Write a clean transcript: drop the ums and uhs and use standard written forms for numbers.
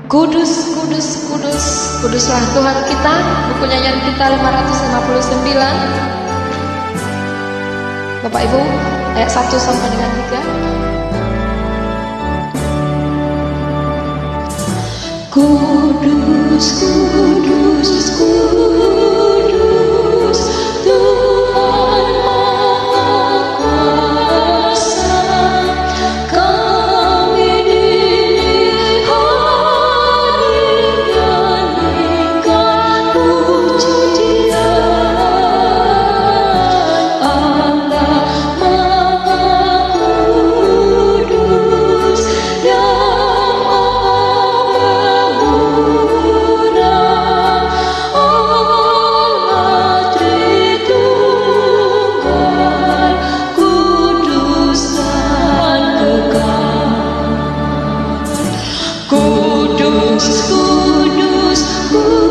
Kudus, kudus, kudus, kuduslah Tuhan kita. Buku nyanyian kita 559. Bapak Ibu, ayat 1 sampai dengan 3. Kudus, kudus, kudus, Tuhan Maha Kuasa. Kami dinyanyikan pujian Allah Maha Kudus yang Maha Pemurah, Allah Tritunggal, kudus dan kekal. Kudus, kudus, kudus.